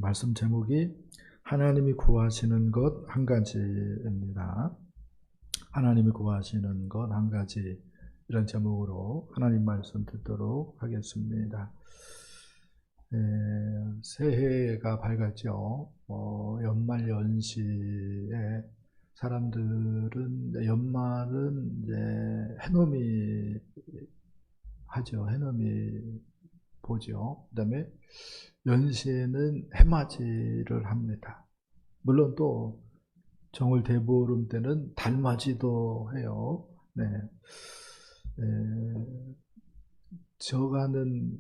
말씀 제목이 하나님이 구하시는 것 한 가지입니다. 하나님이 구하시는 것 한 가지, 이런 제목으로 하나님 말씀 듣도록 하겠습니다. 새해가 밝았죠. 연말 연시에 사람들은 연말은 이제 해넘이 하죠. 해넘이 보죠. 그 다음에 연시에는 해맞이를 합니다. 물론 또 정월 대보름 때는 달맞이도 해요. 네. 저가는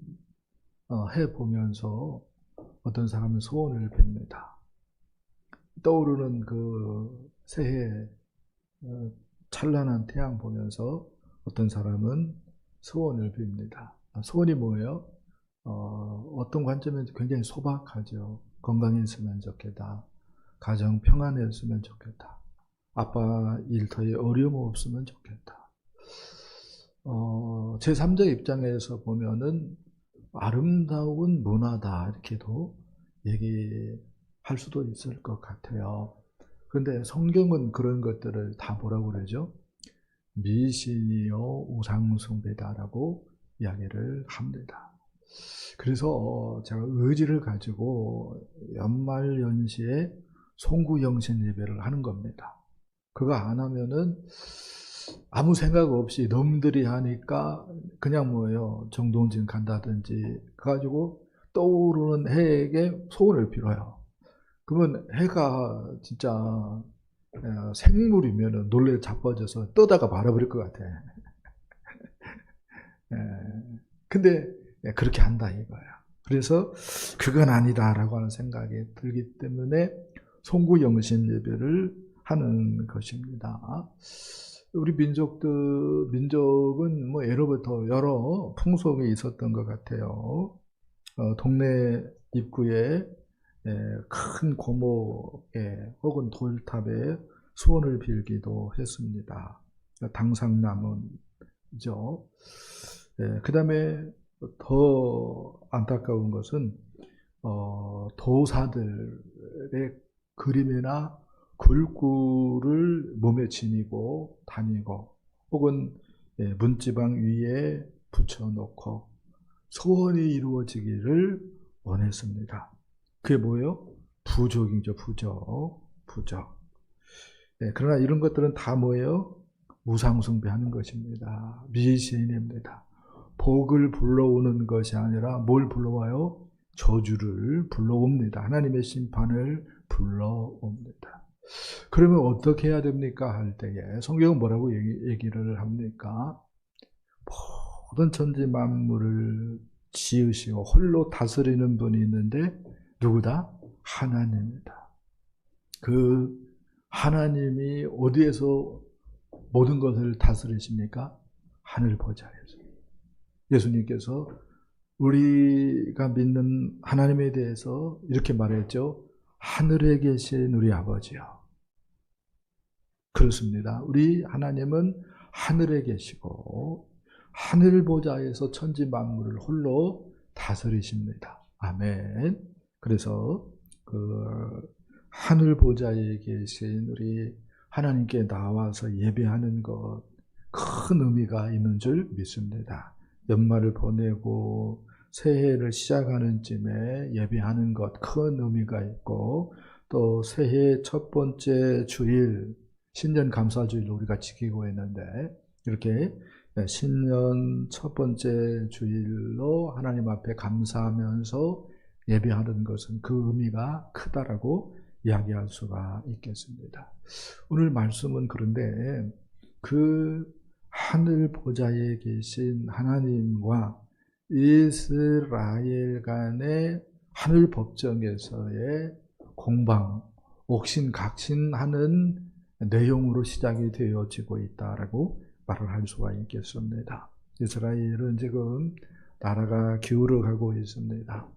해 보면서 어떤 사람은 소원을 빕니다. 떠오르는 그 새해 찬란한 태양 보면서 어떤 사람은 소원을 빕니다. 소원이 뭐예요? 어떤 관점에서 굉장히 소박하죠. 건강했으면 좋겠다. 가정 평안했으면 좋겠다. 아빠 일터에 어려움 없으면 좋겠다. 제3자 입장에서 보면은 아름다운 문화다, 이렇게도 얘기할 수도 있을 것 같아요. 그런데 성경은 그런 것들을 다 뭐라고 그러죠? 미신이요 우상숭배다라고 이야기를 합니다. 그래서 제가 의지를 가지고 연말연시에 송구영신 예배를 하는 겁니다. 그거 안 하면은 아무 생각 없이 놈들이 하니까 그냥 뭐예요, 정동진 간다든지 가지고 떠오르는 해에게 소원을 빌어요. 그러면 해가 진짜 생물이면 놀래 자빠져서 떠다가 말아버릴 것 같아. 근데 그렇게 한다 이거예요. 그래서 그건 아니다라고 하는 생각이 들기 때문에 송구영신 예배를 하는 것입니다. 우리 민족은 뭐 예로부터 여러 풍속이 있었던 것 같아요. 동네 입구에 큰 고목에 혹은 돌탑에 소원을 빌기도 했습니다. 당상나무죠. 그 다음에 더 안타까운 것은 도사들의 그림이나 글귀를 몸에 지니고 다니고 혹은 문지방 위에 붙여놓고 소원이 이루어지기를 원했습니다. 그게 뭐예요? 부족이죠. 부족. 그러나 이런 것들은 다 뭐예요? 우상숭배하는 것입니다. 미신입니다. 복을 불러오는 것이 아니라 뭘 불러와요? 저주를 불러옵니다. 하나님의 심판을 불러옵니다. 그러면 어떻게 해야 됩니까? 할 때에 성경은 뭐라고 얘기를 합니까? 모든 천지 만물을 지으시고 홀로 다스리는 분이 있는데 누구다? 하나님이다. 그 하나님이 어디에서 모든 것을 다스리십니까? 하늘 보좌에서. 예수님께서 우리가 믿는 하나님에 대해서 이렇게 말했죠. 하늘에 계신 우리 아버지요. 그렇습니다. 우리 하나님은 하늘에 계시고 하늘 보좌에서 천지 만물을 홀로 다스리십니다. 아멘. 그래서 그 하늘 보좌에 계신 우리 하나님께 나와서 예배하는 것, 큰 의미가 있는 줄 믿습니다. 연말을 보내고 새해를 시작하는 쯤에 예배하는 것, 큰 의미가 있고, 또 새해 첫 번째 주일, 신년 감사주일 우리가 지키고 있는데, 이렇게 신년 첫 번째 주일로 하나님 앞에 감사하면서 예배하는 것은 그 의미가 크다라고 이야기할 수가 있겠습니다. 오늘 말씀은 그런데 그 하늘 보좌에 계신 하나님과 이스라엘 간의 하늘 법정에서의 공방, 옥신각신하는 내용으로 시작이 되어지고 있다라고 말을 할 수가 있겠습니다. 이스라엘은 지금 나라가 기울어가고 있습니다.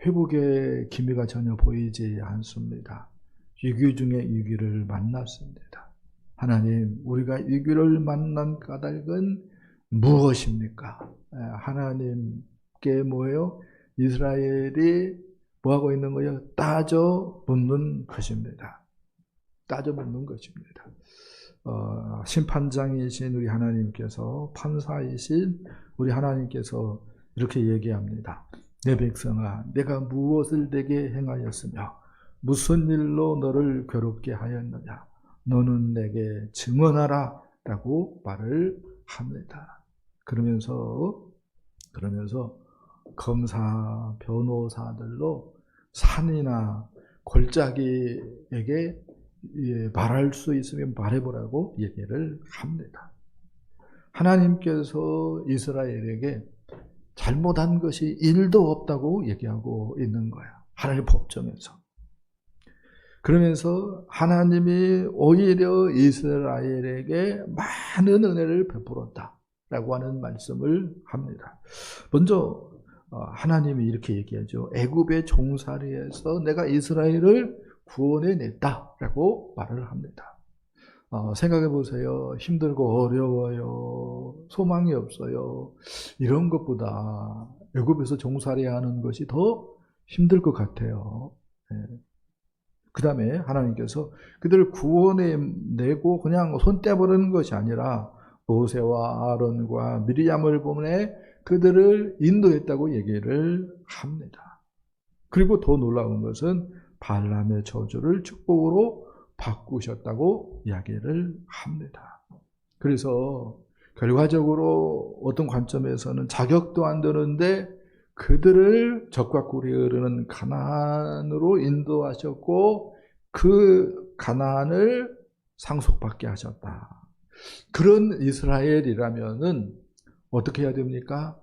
회복의 기미가 전혀 보이지 않습니다. 위기 중에 위기를 만났습니다. 하나님, 우리가 위기를 만난 까닭은 무엇입니까? 하나님께 뭐예요? 이스라엘이 뭐하고 있는 거예요? 따져 묻는 것입니다. 따져 묻는 것입니다. 심판장이신 우리 하나님께서, 판사이신 우리 하나님께서 이렇게 얘기합니다. 내 백성아, 내가 무엇을 내게 행하였으며 무슨 일로 너를 괴롭게 하였느냐? 너는 내게 증언하라 라고 말을 합니다. 그러면서 검사, 변호사들로 산이나 골짜기에게 말할 수 있으면 말해보라고 얘기를 합니다. 하나님께서 이스라엘에게 잘못한 것이 1도 없다고 얘기하고 있는 거야. 하나님 법정에서. 그러면서 하나님이 오히려 이스라엘에게 많은 은혜를 베풀었다라고 하는 말씀을 합니다. 먼저 하나님이 이렇게 얘기하죠. 애굽의 종살이에서 내가 이스라엘을 구원해냈다라고 말을 합니다. 생각해 보세요. 힘들고 어려워요. 소망이 없어요. 이런 것보다 애굽에서 종살이하는 것이 더 힘들 것 같아요. 그 다음에 하나님께서 그들을 구원해내고 그냥 손 떼버리는 것이 아니라 모세와 아론과 미리암을 보내 그들을 인도했다고 얘기를 합니다. 그리고 더 놀라운 것은 발람의 저주를 축복으로 바꾸셨다고 이야기를 합니다. 그래서 결과적으로 어떤 관점에서는 자격도 안 되는데 그들을 적과 꿀이 흐르는 가나안으로 인도하셨고 그 가나안을 상속받게 하셨다. 그런 이스라엘이라면은 어떻게 해야 됩니까?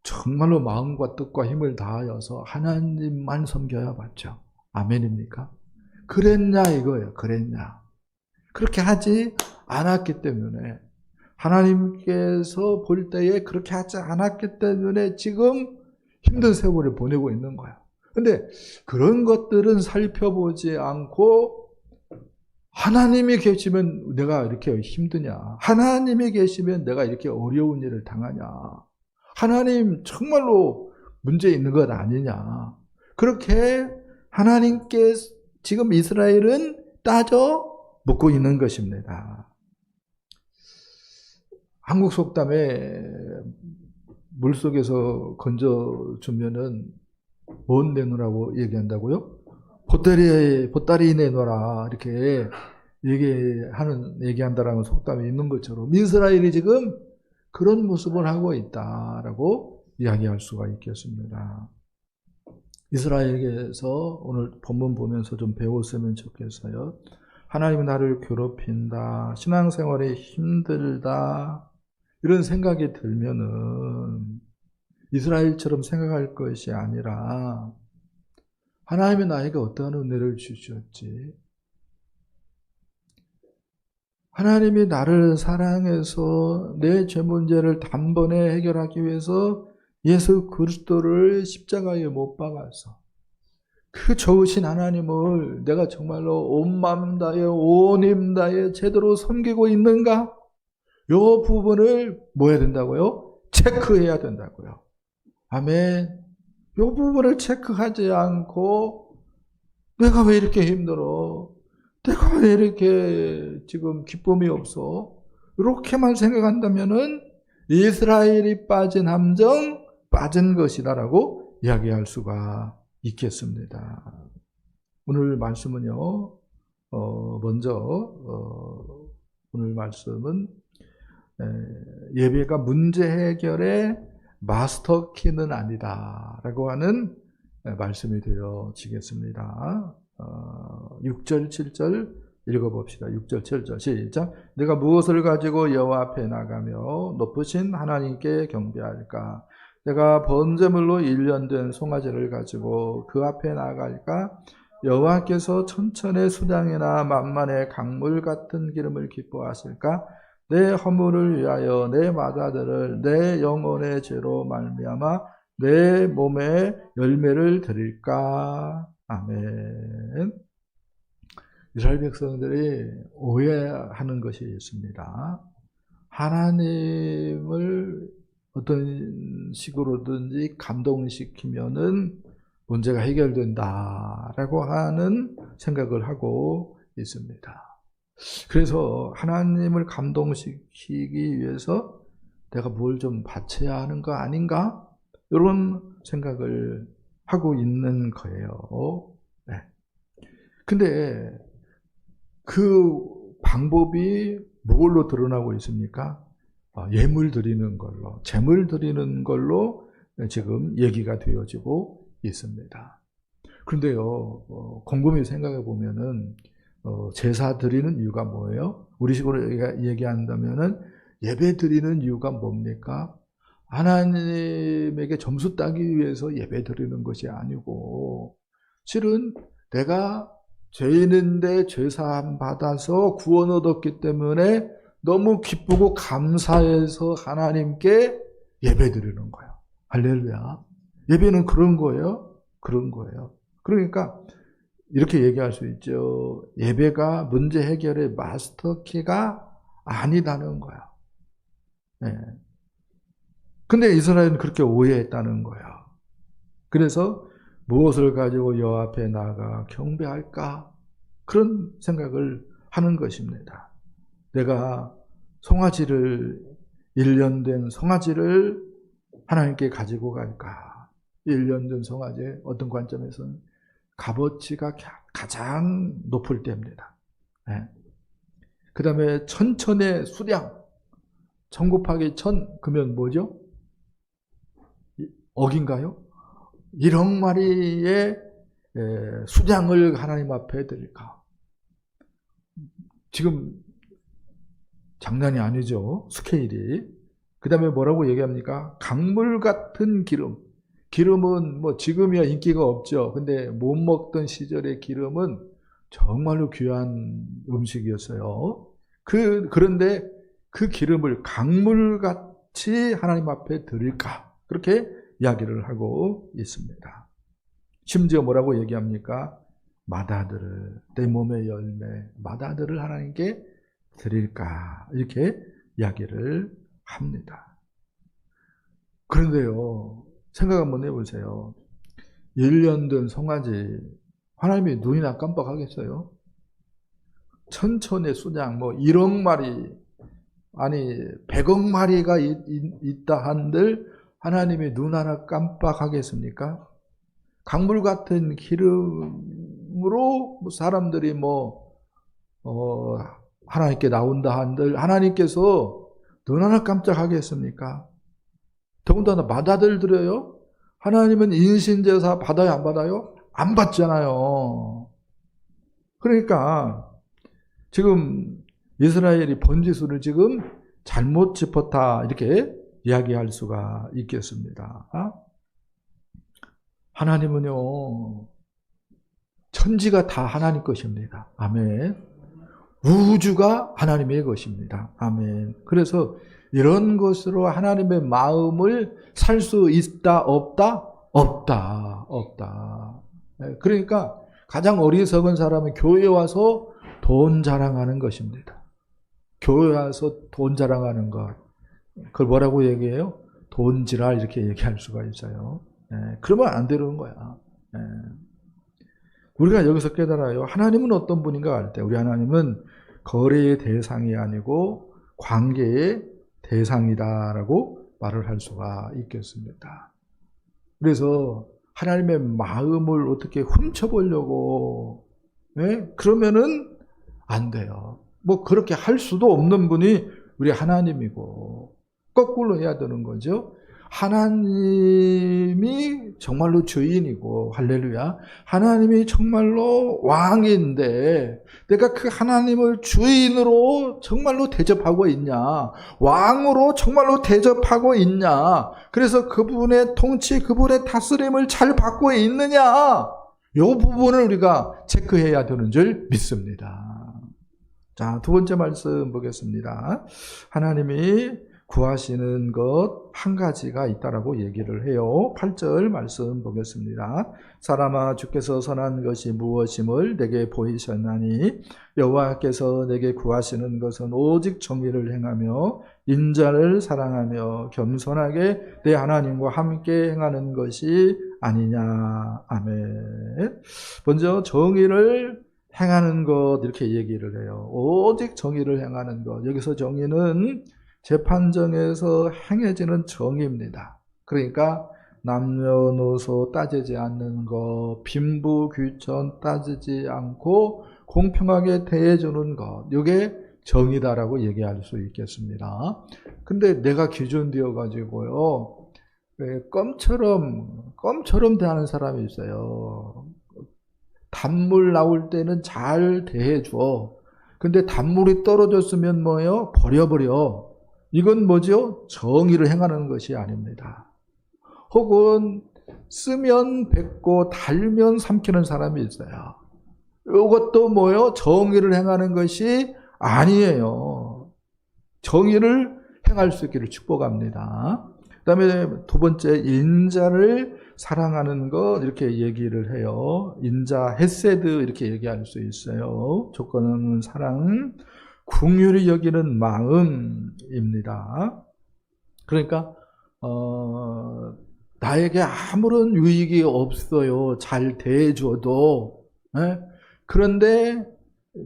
정말로 마음과 뜻과 힘을 다하여서 하나님만 섬겨야 맞죠. 아멘입니까? 그랬냐 이거예요. 그랬냐. 그렇게 하지 않았기 때문에 하나님께서 볼 때에 그렇게 하지 않았기 때문에 지금 힘든 세월을 보내고 있는 거야. 근데 그런 것들은 살펴보지 않고 하나님이 계시면 내가 이렇게 힘드냐? 하나님이 계시면 내가 이렇게 어려운 일을 당하냐? 하나님 정말로 문제 있는 것 아니냐? 그렇게 하나님께 지금 이스라엘은 따져 묻고 있는 것입니다. 한국 속담에 물속에서 건져주면은 뭔 내놓으라고 얘기한다고요? 보따리 내놓으라 이렇게 얘기한다라는 속담이 있는 것처럼 이스라엘이 지금 그런 모습을 하고 있다라고 이야기할 수가 있겠습니다. 이스라엘에게서 오늘 본문 보면서 좀 배웠으면 좋겠어요. 하나님은 나를 괴롭힌다, 신앙생활이 힘들다 이런 생각이 들면은 이스라엘처럼 생각할 것이 아니라 하나님이 나에게 어떠한 은혜를 주셨지? 하나님이 나를 사랑해서 내 죄 문제를 단번에 해결하기 위해서 예수 그리스도를 십자가에 못 박아서 그 좋으신 하나님을 내가 정말로 온 마음 다해 온 힘 다해 제대로 섬기고 있는가? 이 부분을 뭐 해야 된다고요? 체크해야 된다고요. 아멘. 이 부분을 체크하지 않고 내가 왜 이렇게 힘들어? 내가 왜 이렇게 지금 기쁨이 없어? 이렇게만 생각한다면은 이스라엘이 빠진 함정, 빠진 것이다라고 이야기할 수가 있겠습니다. 오늘 말씀은요, 오늘 말씀은 예배가 문제 해결의 마스터키는 아니다라고 하는 말씀이 되어지겠습니다. 6절, 7절 읽어봅시다. 6절, 7절 시작. 내가 무엇을 가지고 여호와 앞에 나가며 높으신 하나님께 경배할까? 내가 번제물로 1년 된 송아지를 가지고 그 앞에 나갈까? 여호와께서 천천의 수량이나 만만의 강물 같은 기름을 기뻐하실까? 내 허물을 위하여 내 맏아들을 내 영혼의 죄로 말미암아 내 몸에 열매를 드릴까? 아멘. 이스라엘 백성들이 오해하는 것이 있습니다. 하나님을 어떤 식으로든지 감동시키면은 문제가 해결된다라고 하는 생각을 하고 있습니다. 그래서 하나님을 감동시키기 위해서 내가 뭘 좀 바쳐야 하는 거 아닌가? 이런 생각을 하고 있는 거예요. 네. 근데 그 방법이 뭘로 드러나고 있습니까? 예물 드리는 걸로, 제물 드리는 걸로 지금 얘기가 되어지고 있습니다. 그런데요, 곰곰이 생각해 보면은 제사 드리는 이유가 뭐예요? 우리식으로 얘기한다면은 예배 드리는 이유가 뭡니까? 하나님에게 점수 따기 위해서 예배 드리는 것이 아니고, 실은 내가 죄인인데 죄사함 받아서 구원 얻었기 때문에 너무 기쁘고 감사해서 하나님께 예배 드리는 거예요. 할렐루야. 예배는 그런 거예요. 그런 거예요. 그러니까 이렇게 얘기할 수 있죠. 예배가 문제 해결의 마스터키가 아니다는 거야. 네. 근데 이스라엘은 그렇게 오해했다는 거야. 그래서 무엇을 가지고 여호와 앞에 나아가 경배할까? 그런 생각을 하는 것입니다. 내가 송아지를 1년 된 송아지를 하나님께 가지고 갈까? 1년 된 송아지 어떤 관점에서는 값어치가 가장 높을 때입니다. 네. 그 다음에 천천의 수량, 1000 곱하기 1000 그러면 뭐죠? 억인가요? 1억 마리의 수량을 하나님 앞에 드릴까? 지금 장난이 아니죠. 스케일이. 그 다음에 뭐라고 얘기합니까? 강물 같은 기름. 기름은 뭐 지금이야 인기가 없죠. 근데 못 먹던 시절의 기름은 정말로 귀한 음식이었어요. 그런데 그 기름을 강물같이 하나님 앞에 드릴까? 그렇게 이야기를 하고 있습니다. 심지어 뭐라고 얘기합니까? 마다들을, 내 몸의 열매, 마다들을 하나님께 드릴까? 이렇게 이야기를 합니다. 그런데요, 생각 한번 해보세요. 1년 된 송아지, 하나님이 눈이나 깜빡하겠어요? 천천의 수량, 뭐 1억 마리, 아니 100억 마리가 있다 한들 하나님이 눈 하나 깜빡하겠습니까? 강물 같은 기름으로 사람들이 하나님께 나온다 한들 하나님께서 눈 하나 깜짝하겠습니까? 더군다나 마다들 드려요? 하나님은 인신제사 받아요, 안 받아요? 안 받잖아요. 그러니까 지금 이스라엘이 번지수를 지금 잘못 짚었다 이렇게 이야기할 수가 있겠습니다. 하나님은요, 천지가 다 하나님 것입니다. 아멘. 우주가 하나님의 것입니다. 아멘. 그래서 이런 것으로 하나님의 마음을 살 수 있다, 없다? 없다. 없다. 그러니까 가장 어리석은 사람은 교회에 와서 돈 자랑하는 것입니다. 교회에 와서 돈 자랑하는 것. 그걸 뭐라고 얘기해요? 돈지랄 이렇게 얘기할 수가 있어요. 그러면 안 되는 거야. 우리가 여기서 깨달아요. 하나님은 어떤 분인가 할 때 우리 하나님은 거래의 대상이 아니고 관계의 대상이다라고 말을 할 수가 있겠습니다. 그래서 하나님의 마음을 어떻게 훔쳐보려고 그러면은 안 돼요. 뭐 그렇게 할 수도 없는 분이 우리 하나님이고 거꾸로 해야 되는 거죠. 하나님이 정말로 주인이고 할렐루야. 하나님이 정말로 왕인데 내가 그 하나님을 주인으로 정말로 대접하고 있냐? 왕으로 정말로 대접하고 있냐? 그래서 그분의 통치, 그분의 다스림을 잘 받고 있느냐? 이 부분을 우리가 체크해야 되는 줄 믿습니다. 자, 두 번째 말씀 보겠습니다. 하나님이 구하시는 것 한 가지가 있다라고 얘기를 해요. 8절 말씀 보겠습니다. 사람아 주께서 선한 것이 무엇임을 내게 보이셨나니 여호와께서 내게 구하시는 것은 오직 정의를 행하며 인자를 사랑하며 겸손하게 내 하나님과 함께 행하는 것이 아니냐. 아멘. 먼저 정의를 행하는 것 이렇게 얘기를 해요. 오직 정의를 행하는 것. 여기서 정의는 재판정에서 행해지는 정의입니다. 그러니까 남녀노소 따지지 않는 것, 빈부귀천 따지지 않고 공평하게 대해주는 것, 이게 정의다라고 얘기할 수 있겠습니다. 근데 내가 기준 되어가지고요, 껌처럼 대하는 사람이 있어요. 단물 나올 때는 잘 대해줘. 근데 단물이 떨어졌으면 뭐예요? 버려버려. 이건 뭐죠? 정의를 행하는 것이 아닙니다. 혹은 쓰면 뱉고 달면 삼키는 사람이 있어요. 이것도 뭐예요? 정의를 행하는 것이 아니에요. 정의를 행할 수 있기를 축복합니다. 그 다음에 두 번째, 인자를 사랑하는 것 이렇게 얘기를 해요. 인자, 헤세드 이렇게 얘기할 수 있어요. 조건 없는 사랑, 긍휼히 여기는 마음입니다. 그러니까 나에게 아무런 유익이 없어요. 잘 대해줘도. 그런데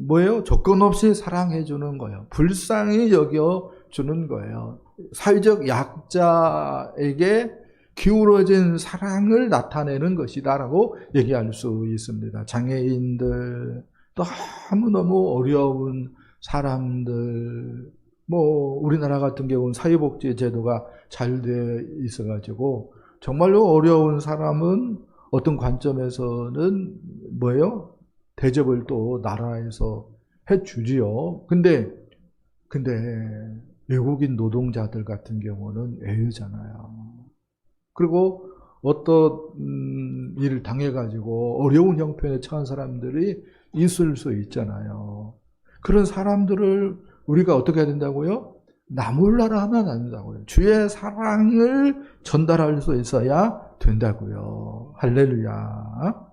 뭐예요? 조건 없이 사랑해 주는 거예요. 불쌍히 여겨 주는 거예요. 사회적 약자에게 기울어진 사랑을 나타내는 것이다라고 얘기할 수 있습니다. 장애인들, 또 너무너무 어려운 사람들, 우리나라 같은 경우는 사회복지 제도가 잘 되어 있어가지고 정말로 어려운 사람은 어떤 관점에서는 뭐예요? 대접을 또 나라에서 해주지요. 근데 외국인 노동자들 같은 경우는 애유잖아요. 그리고 어떤 일을 당해가지고 어려운 형편에 처한 사람들이 있을 수 있잖아요. 그런 사람들을 우리가 어떻게 해야 된다고요? 나 몰라라 하면 안 된다고요. 주의 사랑을 전달할 수 있어야 된다고요. 할렐루야.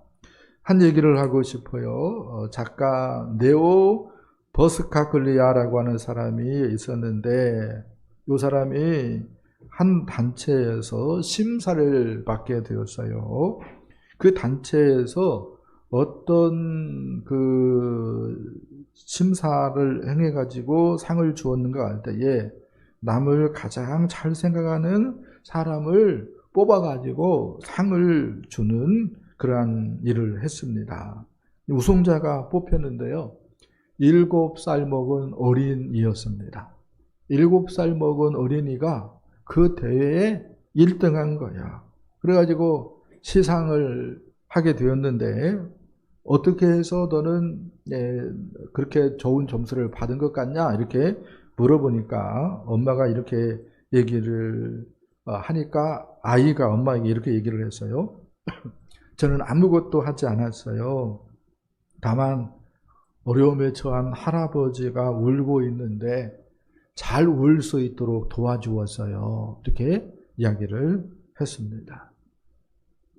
한 얘기를 하고 싶어요. 작가 네오 버스카글리아라고 하는 사람이 있었는데 이 사람이 한 단체에서 심사를 받게 되었어요. 그 단체에서 어떤 심사를 행해가지고 상을 주었는가 할 때에 남을 가장 잘 생각하는 사람을 뽑아가지고 상을 주는 그러한 일을 했습니다. 우승자가 뽑혔는데요. 7살 먹은 어린이였습니다. 7살 먹은 어린이가 그 대회에 1등한 거야. 그래가지고 시상을 하게 되었는데 어떻게 해서 너는 그렇게 좋은 점수를 받은 것 같냐 이렇게 물어보니까 엄마가 이렇게 얘기를 하니까 아이가 엄마에게 이렇게 얘기를 했어요. 저는 아무것도 하지 않았어요. 다만 어려움에 처한 할아버지가 울고 있는데 잘 울 수 있도록 도와주었어요. 이렇게 이야기를 했습니다.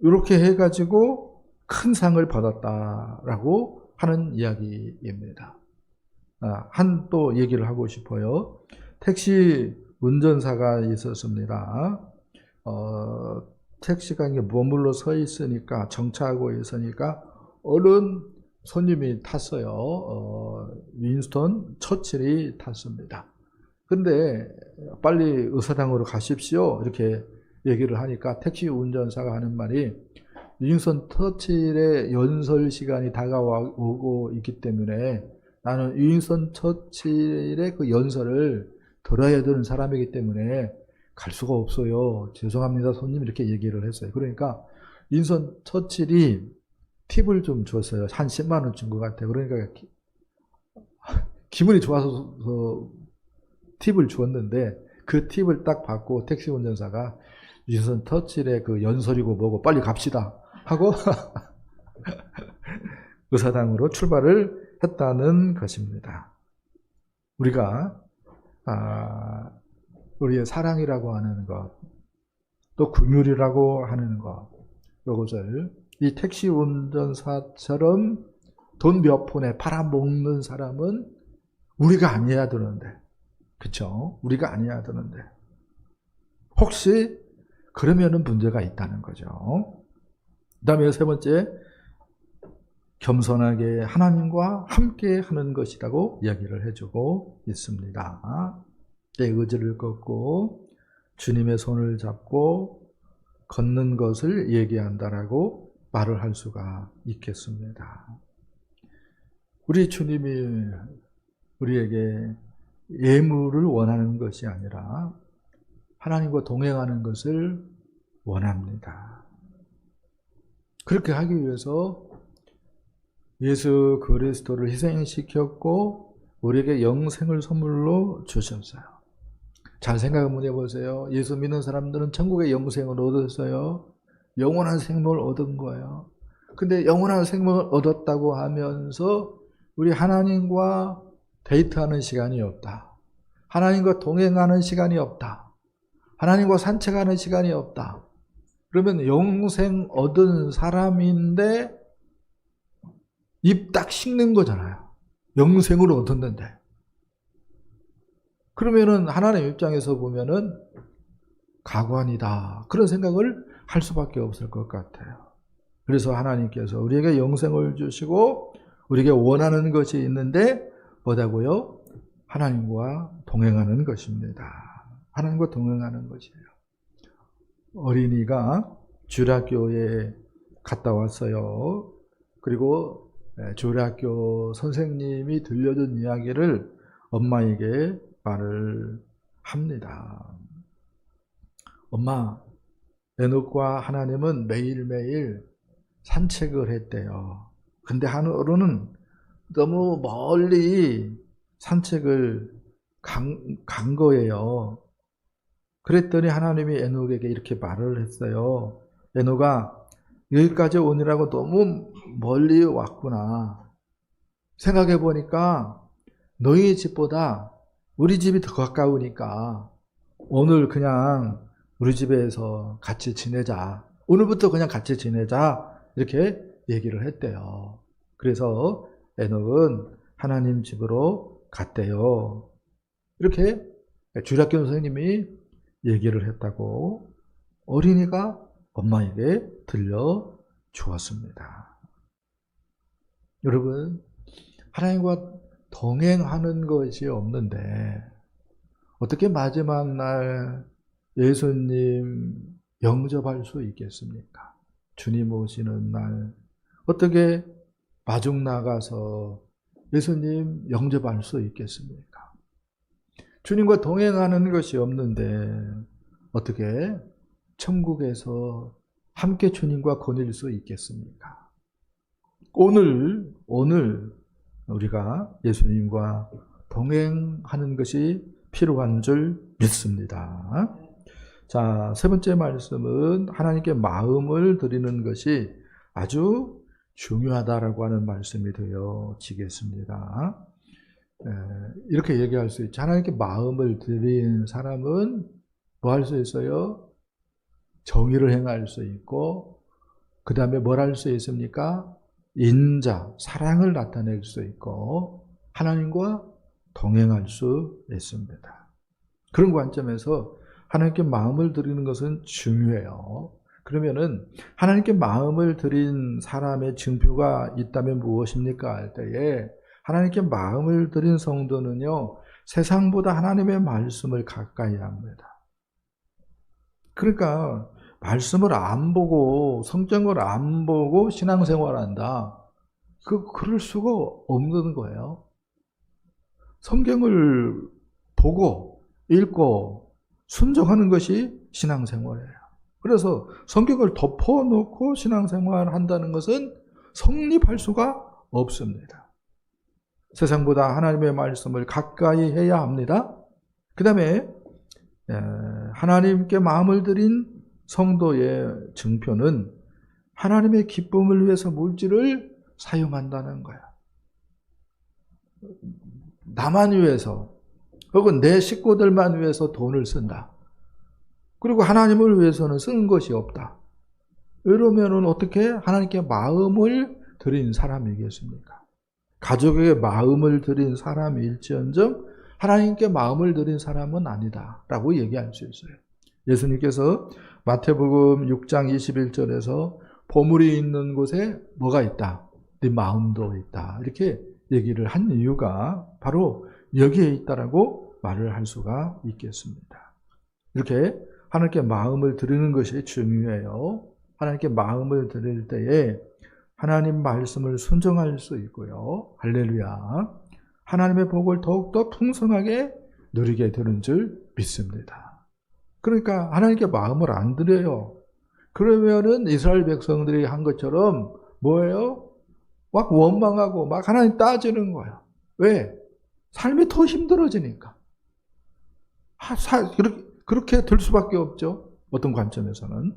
이렇게 해가지고 큰 상을 받았다라고 하는 이야기입니다. 한 또 얘기를 하고 싶어요. 택시 운전사가 있었습니다. 택시가 머물러 서 있으니까, 정차하고 있으니까 어른 손님이 탔어요. 윈스턴 처칠이 탔습니다. 근데 빨리 의사당으로 가십시오 이렇게 얘기를 하니까 택시 운전사가 하는 말이 윈스턴 처칠의 연설 시간이 다가오고 있기 때문에 나는 윈스턴 처칠의 그 연설을 들어야 되는 사람이기 때문에 갈 수가 없어요. 죄송합니다 손님 이렇게 얘기를 했어요. 그러니까 윈스턴 처칠이 팁을 좀 줬어요. 한 10만 원 준 것 같아요. 그러니까 기분이 좋아서 팁을 줬는데 그 팁을 딱 받고 택시 운전사가 윈스턴 처칠의 그 연설이고 뭐고 빨리 갑시다 하고 의사당으로 출발을 했다는 것입니다. 우리가 우리의 사랑이라고 하는 것, 또 긍휼이라고 하는 것, 이것을 이 택시 운전사처럼 돈 몇 푼에 팔아먹는 사람은 우리가 아니어야 되는데, 그쵸? 우리가 아니어야 되는데, 혹시 그러면은 문제가 있다는 거죠. 그 다음에 세 번째, 겸손하게 하나님과 함께 하는 것이라고 이야기를 해주고 있습니다. 내 의지를 꺾고 주님의 손을 잡고 걷는 것을 얘기한다라고 말을 할 수가 있겠습니다. 우리 주님이 우리에게 예물을 원하는 것이 아니라 하나님과 동행하는 것을 원합니다. 그렇게 하기 위해서 예수 그리스도를 희생시켰고 우리에게 영생을 선물로 주셨어요. 잘 생각 한번 해보세요. 예수 믿는 사람들은 천국의 영생을 얻었어요. 영원한 생명을 얻은 거예요. 근데 영원한 생명을 얻었다고 하면서 우리 하나님과 데이트하는 시간이 없다. 하나님과 동행하는 시간이 없다. 하나님과 산책하는 시간이 없다. 그러면 영생 얻은 사람인데 입 딱 씻는 거잖아요. 영생을 얻었는데. 그러면은 하나님 입장에서 보면은 가관이다. 그런 생각을 할 수밖에 없을 것 같아요. 그래서 하나님께서 우리에게 영생을 주시고 우리에게 원하는 것이 있는데 뭐다고요? 하나님과 동행하는 것입니다. 하나님과 동행하는 것이에요. 어린이가 주일학교에 갔다 왔어요. 그리고 주일학교 선생님이 들려준 이야기를 엄마에게 말을 합니다. 엄마, 에녹과 하나님은 매일매일 산책을 했대요. 근데 하루는 너무 멀리 산책을 간 거예요. 그랬더니 하나님이 에녹에게 이렇게 말을 했어요. 에녹아, 여기까지 오느라고 너무 멀리 왔구나. 생각해 보니까 너희 집보다 우리 집이 더 가까우니까 오늘 그냥 우리 집에서 같이 지내자. 오늘부터 그냥 같이 지내자. 이렇게 얘기를 했대요. 그래서 에녹은 하나님 집으로 갔대요. 이렇게 주일학교 선생님이 얘기를 했다고 어린이가 엄마에게 들려주었습니다. 여러분, 하나님과 동행하는 것이 없는데 어떻게 마지막 날 예수님 영접할 수 있겠습니까? 주님 오시는 날 어떻게 마중 나가서 예수님 영접할 수 있겠습니까? 주님과 동행하는 것이 없는데 어떻게 천국에서 함께 주님과 거닐 수 있겠습니까? 오늘 우리가 예수님과 동행하는 것이 필요한 줄 믿습니다. 자, 세 번째 말씀은 하나님께 마음을 드리는 것이 아주 중요하다라고 하는 말씀이 되어지겠습니다. 이렇게 얘기할 수 있죠. 하나님께 마음을 드린 사람은 뭐 할 수 있어요? 정의를 행할 수 있고, 그 다음에 뭘 할 수 있습니까? 인자, 사랑을 나타낼 수 있고, 하나님과 동행할 수 있습니다. 그런 관점에서 하나님께 마음을 드리는 것은 중요해요. 그러면은 하나님께 마음을 드린 사람의 증표가 있다면 무엇입니까? 할 때에 하나님께 마음을 드린 성도는요, 세상보다 하나님의 말씀을 가까이 합니다. 그러니까 말씀을 안 보고 성경을 안 보고 신앙생활한다. 그럴 수가 없는 거예요. 성경을 보고 읽고 순종하는 것이 신앙생활이에요. 그래서 성경을 덮어놓고 신앙생활을 한다는 것은 성립할 수가 없습니다. 세상보다 하나님의 말씀을 가까이 해야 합니다. 그 다음에 하나님께 마음을 들인 성도의 증표는 하나님의 기쁨을 위해서 물질을 사용한다는 거야. 나만 위해서 혹은 내 식구들만 위해서 돈을 쓴다. 그리고 하나님을 위해서는 쓰는 것이 없다. 이러면은 어떻게 하나님께 마음을 드린 사람이겠습니까? 가족에게 마음을 드린 사람일지언정 하나님께 마음을 드린 사람은 아니다 라고 얘기할 수 있어요. 예수님께서 마태복음 6장 21절에서 보물이 있는 곳에 뭐가 있다? 네 마음도 있다. 이렇게 얘기를 한 이유가 바로 여기에 있다라고 말을 할 수가 있겠습니다. 이렇게 하나님께 마음을 드리는 것이 중요해요. 하나님께 마음을 드릴 때에 하나님 말씀을 순종할 수 있고요. 할렐루야. 하나님의 복을 더욱더 풍성하게 누리게 되는 줄 믿습니다. 그러니까 하나님께 마음을 안 드려요. 그러면은 이스라엘 백성들이 한 것처럼 뭐예요? 막 원망하고 막 하나님 따지는 거예요. 왜? 삶이 더 힘들어지니까. 그렇게 될 수밖에 없죠. 어떤 관점에서는.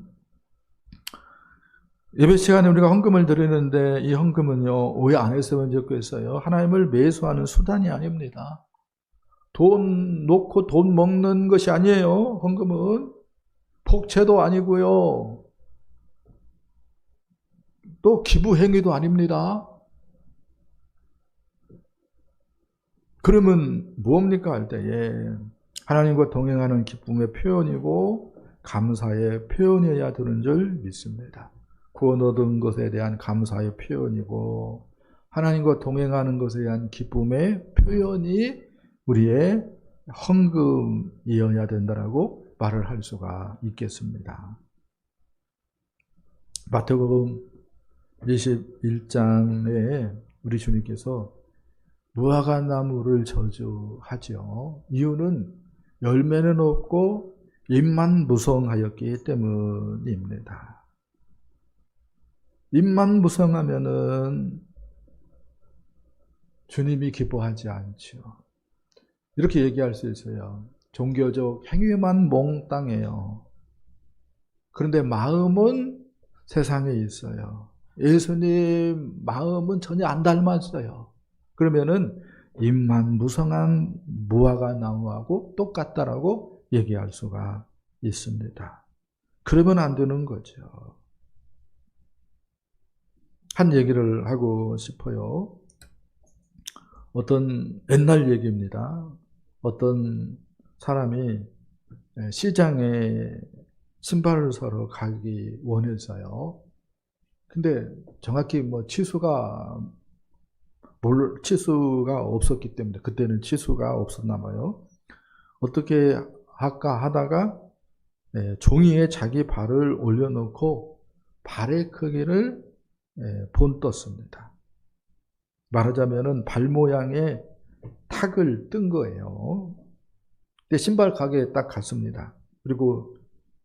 예배 시간에 우리가 헌금을 드리는데 이 헌금은요, 오해 안 했으면 좋겠어요. 하나님을 매수하는 수단이 아닙니다. 돈 놓고 돈 먹는 것이 아니에요. 헌금은. 복채도 아니고요. 또 기부 행위도 아닙니다. 그러면 뭡니까 할 때에 하나님과 동행하는 기쁨의 표현이고 감사의 표현이어야 되는 줄 믿습니다. 구원 얻은 것에 대한 감사의 표현이고 하나님과 동행하는 것에 대한 기쁨의 표현이 우리의 헌금이어야 된다라고 말을 할 수가 있겠습니다. 마태복음 21장에 우리 주님께서 무화과나무를 저주하죠. 이유는 열매는 없고 잎만 무성하였기 때문입니다. 잎만 무성하면은 주님이 기뻐하지 않죠. 이렇게 얘기할 수 있어요. 종교적 행위만 몽땅해요. 그런데 마음은 세상에 있어요. 예수님 마음은 전혀 안 닮았어요. 그러면은 잎만 무성한 무화과나무하고 똑같다라고 얘기할 수가 있습니다. 그러면 안 되는 거죠. 한 얘기를 하고 싶어요. 어떤 옛날 얘기입니다. 어떤 사람이 시장에 신발을 사러 가기 원했어요. 근데 정확히 치수가 없었기 때문에, 그때는 치수가 없었나 봐요. 어떻게 할까 하다가 종이에 자기 발을 올려놓고 발의 크기를 본떴습니다. 말하자면은 발 모양의 탁을 뜬 거예요. 근데 신발 가게에 딱 갔습니다. 그리고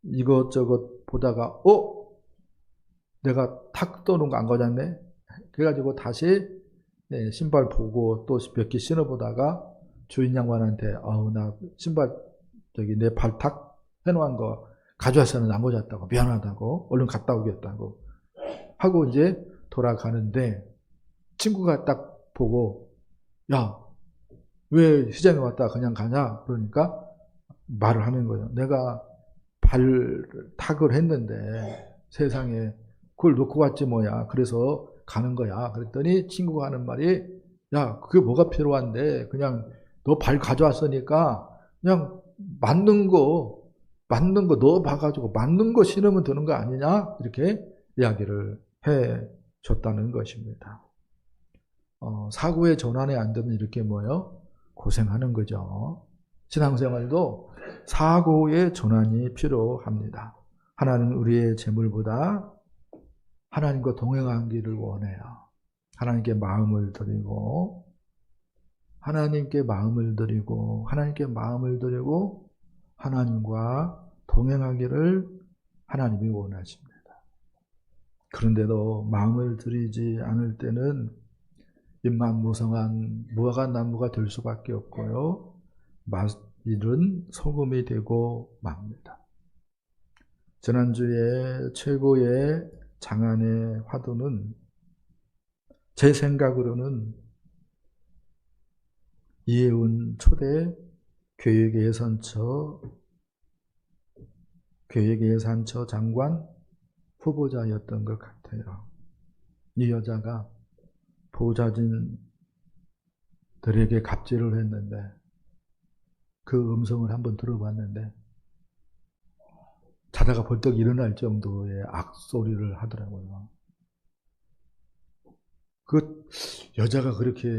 이것저것 보다가 내가 탁 떠놓은 거 안 가졌네? 그래가지고 다시 신발 보고 또 몇 개 신어보다가 주인 양반한테 나 신발 내 발 탁 해놓은 거 가져왔었는데 안 가져왔다고, 미안하다고, 얼른 갔다 오겠다고 하고 이제 돌아가는데 친구가 딱 보고 야, 왜 시장에 왔다 그냥 가냐? 그러니까 말을 하는 거예요. 내가 발 탁을 했는데 세상에 그걸 놓고 갔지 뭐야. 그래서 가는 거야. 그랬더니 친구가 하는 말이 야, 그게 뭐가 필요한데 그냥 너 발 가져왔으니까 그냥 맞는 거 넣어봐가지고 맞는 거 신으면 되는 거 아니냐? 이렇게 이야기를 해줬다는 것입니다. 사고의 전환에 안 되면 이렇게 고생하는 거죠. 신앙생활도 사고의 전환이 필요합니다. 하나는 우리의 재물보다 하나님과 동행하기를 원해요. 하나님께 마음을 드리고 하나님께 마음을 드리고 하나님과 동행하기를 하나님이 원하십니다. 그런데도 마음을 드리지 않을 때는 잎만 무성한 무화과나무가 될 수밖에 없고요. 맛일은 소금이 되고 맙니다. 지난주에 최고의 장안의 화두는 제 생각으로는 이혜훈 초대 교육예산처 장관 후보자였던 것 같아요. 이 여자가 보좌진들에게 갑질을 했는데 그 음성을 한번 들어봤는데 자다가 벌떡 일어날 정도의 악소리를 하더라고요. 그 여자가 그렇게,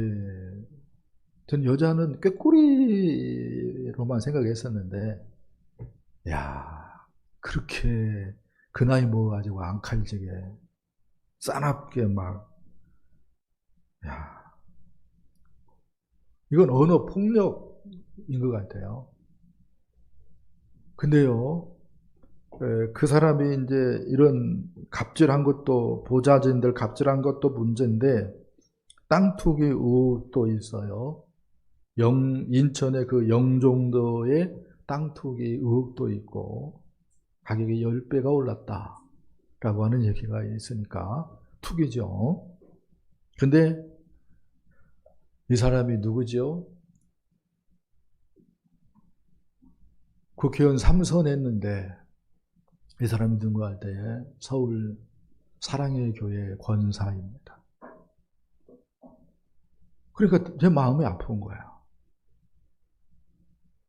전 여자는 꾀꼬리로만 생각했었는데, 야, 그렇게 그 나이 먹어가지고 앙칼지게 싸납게 막, 야, 이건 언어 폭력인 것 같아요. 근데요, 그 사람이 이제 이런 갑질한 것도, 보좌진들 갑질한 것도 문제인데, 땅 투기 의혹도 있어요. 인천의 그 영종도에 땅 투기 의혹도 있고, 가격이 10배가 올랐다라고 하는 얘기가 있으니까 투기죠. 근데 이 사람이 누구죠? 국회의원 3선 했는데, 이 사람이 누구 할 때 서울 사랑의 교회 권사입니다. 그러니까 제 마음이 아픈 거야.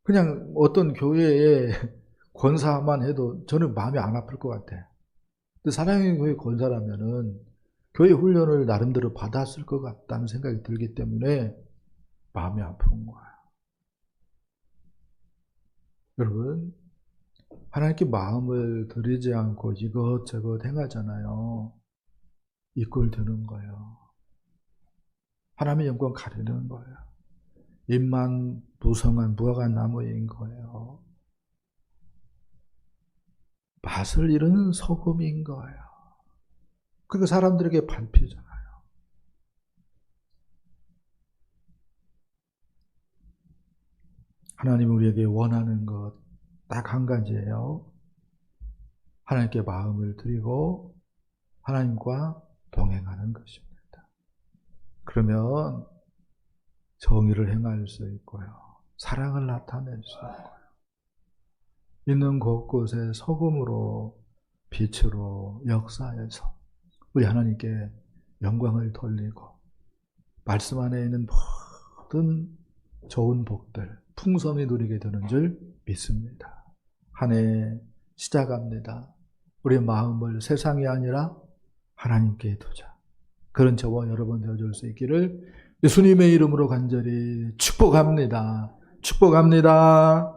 그냥 어떤 교회에 권사만 해도 저는 마음이 안 아플 것 같아. 근데 사랑의 교회 권사라면은 교회 훈련을 나름대로 받았을 것 같다는 생각이 들기 때문에 마음이 아픈 거야. 여러분, 하나님께 마음을 들이지 않고 이것저것 행하잖아요. 이꼴 드는 거예요. 하나님의 영광 가리는 거예요. 입만 무성한 무화과 나무인 거예요. 맛을 잃은 소금인 거예요. 그러니까 사람들에게 밟히잖아요. 하나님 우리에게 원하는 것 딱 한 가지예요. 하나님께 마음을 드리고 하나님과 동행하는 것입니다. 그러면 정의를 행할 수 있고요. 사랑을 나타낼 수 있고요. 있는 곳곳에 소금으로 빛으로 역사해서 우리 하나님께 영광을 돌리고 말씀 안에 있는 모든 좋은 복들 풍성히 누리게 되는 줄 믿습니다. 한 해 시작합니다. 우리의 마음을 세상이 아니라 하나님께 두자. 그런 저와 여러분 되어줄 수 있기를 예수님의 이름으로 간절히 축복합니다. 축복합니다.